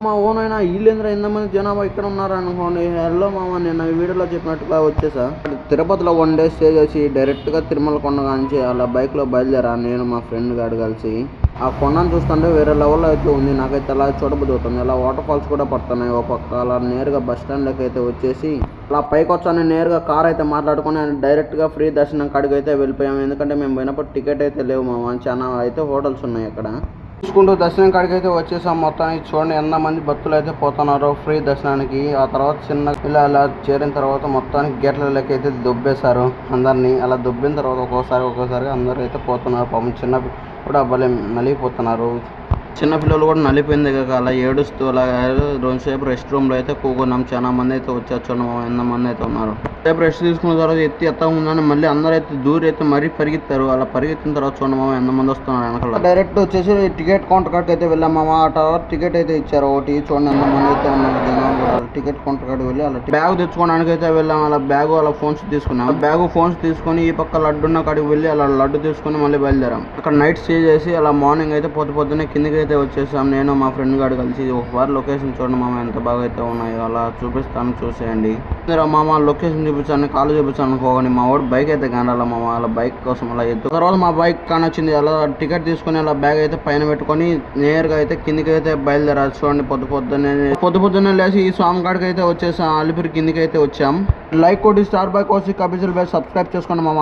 మా ఓనైనా వీళ్ళేంద్ర ఎంతమంది జనాభా ఇక్కడ ఉన్నారు అనుకోండి. హలో మామ, నేను ఈ వీడియోలో చెప్పినట్టుగా వచ్చేసా తిరుపతిలో 1 డే స్టే చేసి డైరెక్ట్గా తిరుమల కొండ కాంచి అలా బైక్లో బయలుదేరా. నేను మా ఫ్రెండ్ గాడు కలిసి ఆ కొండను చూస్తుంటే వేరే లెవెల్లో అయితే ఉంది. నాకైతే అలా చూడబుద్ధి అవుతుంది. అలా వాటర్ ఫాల్స్ కూడా పడుతున్నాయి ఓ పక్క. అలా నేరుగా బస్ స్టాండ్లోకి అయితే వచ్చేసి అలా పైకి వచ్చాను. నేరుగా కార్ అయితే మాట్లాడుకుని డైరెక్ట్గా ఫ్రీ దర్శనం కాడికి అయితే వెళ్ళిపోయాము. ఎందుకంటే మేము పోయినప్పుడు టికెట్ అయితే లేవు మామ. చాలా అయితే హోటల్స్ ఉన్నాయి అక్కడ. చూసుకుంటూ దర్శనం కాడికి అయితే వచ్చేసాం. మొత్తానికి చూడండి ఎంతమంది భక్తులు అయితే పోతున్నారు ఫ్రీ దర్శనానికి. ఆ తర్వాత చిన్న ఇలా చేరిన తర్వాత మొత్తానికి గేట్లలోకి అయితే దొబ్బేశారు అందరినీ. అలా దొబ్బిన తర్వాత ఒక్కోసారి అందరూ అయితే పోతున్నారు. పాపం చిన్న కూడా భలే నలిగిపోతున్నారు. చిన్నపిల్లలు కూడా నలిపోయింది కాక అలా ఏడుస్తూ అలా 2 సేపు రెస్ట్ రూమ్లో అయితే కూకున్నాం. చాలా మంది అయితే వచ్చారు. ఎంతమంది అయితే ఉన్నారు. సేపు రెస్ట్ తీసుకున్న తర్వాత ఎత్తా ఉందని మళ్ళీ అందరూ అయితే దూరి అయితే మరీ పరిగెత్తారు. అలా పరిగెత్తిన తర్వాత చూడమా ఎంతమంది వస్తున్నారు వెనకాల. డైరెక్ట్ వచ్చేసి టికెట్ కౌంటర్ కాడికి అయితే వెళ్ళామా. ఆ తర్వాత టికెట్ అయితే ఇచ్చారు ఒకటి. చూడండి ఎంతమంది అయితే ఉన్నారు జనాలు కూడా. టికెట్ కౌంటర్ కాడికి వెళ్ళి అలా బ్యాగ్ తెచ్చుకోవడానికి అయితే వెళ్ళాం. అలా బ్యాగు అలా ఫోన్స్ తీసుకున్నాం. ఫోన్స్ తీసుకొని ఈ పక్క లడ్డున్న కాడికి వెళ్ళి అలా లడ్డు తీసుకొని మళ్ళీ బయలుదేరాం. అక్కడ నైట్ స్టే చేసి అలా మార్నింగ్ అయితే పొద్దున్నే కిందకి అయితే వచ్చేసాం. నేను మా ఫ్రెండ్ గారు కలిసి ఒకసారి లొకేషన్ చూడండి మామ ఎంత బాగా అయితే ఉన్నాయో. అలా చూపిస్తాను చూసేయండి. మామ లొకేషన్ చూపించాను కాళ్ళు చూపించాను అనుకోని మా వాడు బైక్ అయితే కానాల మామ. అలా బైక్ కోసం అలా ఎత్తు తర్వాత మా బైక్ కానొచ్చింది. అలా టికెట్ తీసుకుని అలా బ్యాగ్ అయితే పైన పెట్టుకొని నేరుగా అయితే కిందికి అయితే బయలుదేరారు. చూడండి పొద్దున్నే లేచి ఈ స్వామి కాడికి అయితే వచ్చేసాం. అలిపిరి కిందికి అయితే వచ్చాం. లైక్ కొట్టి స్టార్ బైక్ వచ్చి కపిల్ బైక్ సబ్స్క్రైబ్ చేసుకోండి మామ.